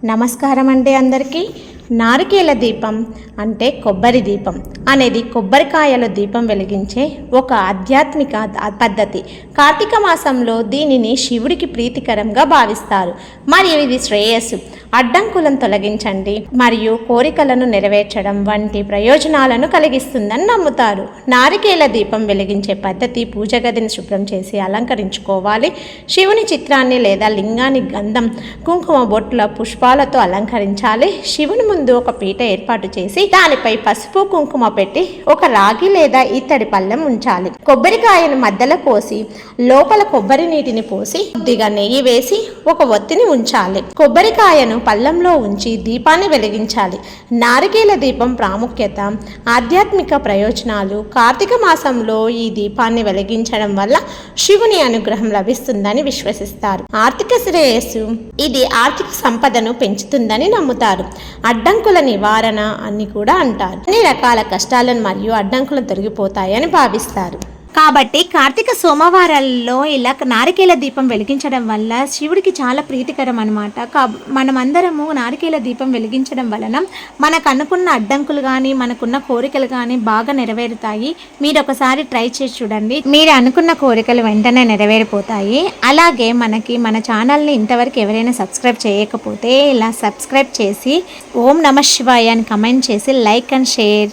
నమస్కారం అండి అందరికీ. నారికేల దీపం అంటే కొబ్బరి దీపం అనేది కొబ్బరికాయల దీపం వెలిగించే ఒక ఆధ్యాత్మిక పద్ధతి. కార్తీక మాసంలో దీనిని శివుడికి ప్రీతికరంగా భావిస్తారు మరియు ఇది శ్రేయస్సు, అడ్డంకులను తొలగించండి మరియు కోరికలను నెరవేర్చడం వంటి ప్రయోజనాలను కలిగిస్తుందని నమ్ముతారు. నారికేల దీపం వెలిగించే పద్ధతి: పూజ గదిని శుభ్రం చేసి అలంకరించుకోవాలి. శివుని చిత్రాన్ని లేదా లింగాన్ని గంధం, కుంకుమ బొట్ల, పుష్పాలతో అలంకరించాలి. శివుని ముందు ఒక పీట ఏర్పాటు చేసి దానిపై పసుపు కుంకుమ పెట్టి ఒక రాగి లేదా ఇత్తడి పళ్ళెం ఉంచాలి. కొబ్బరికాయను మధ్యలో కోసి లోపల కొబ్బరి నీటిని పోసి కొద్దిగా నెయ్యి వేసి ఒక ఒత్తిని ఉంచాలి. కొబ్బరికాయను పళ్ళెంలో ఉంచి దీపాన్ని వెలిగించాలి. నారికేల దీపం ప్రాముఖ్యత, ఆధ్యాత్మిక ప్రయోజనాలు: కార్తీక మాసంలో ఈ దీపాన్ని వెలిగించడం వల్ల శివుని అనుగ్రహం లభిస్తుందని విశ్వసిస్తారు. ఆర్థిక శ్రేయస్సు: ఇది ఆర్థిక సంపదను పెంచుతుందని నమ్ముతారు. అడ్డంకుల నివారణ అని కూడా అంటారు. అన్ని రకాల కష్టాలను మరియు అడ్డంకులను తొలగిపోతాయని భావిస్తారు. కాబట్టి కార్తీక సోమవారాల్లో ఇలా నారికేల దీపం వెలిగించడం వల్ల శివుడికి చాలా ప్రీతికరం అనమాట. మనమందరము నారికేల దీపం వెలిగించడం వలన మనకు అనుకున్న అడ్డంకులు కానీ మనకున్న కోరికలు కానీ బాగా నెరవేరుతాయి. మీరు ఒకసారి ట్రై చేసి చూడండి, మీరు అనుకున్న కోరికలు వెంటనే నెరవేరిపోతాయి. అలాగే మన ఛానల్ని ఇంతవరకు ఎవరైనా సబ్స్క్రైబ్ చేయకపోతే ఇలా సబ్స్క్రైబ్ చేసి ఓం నమః శివాయ అని కమెంట్ చేసి లైక్ అండ్ షేర్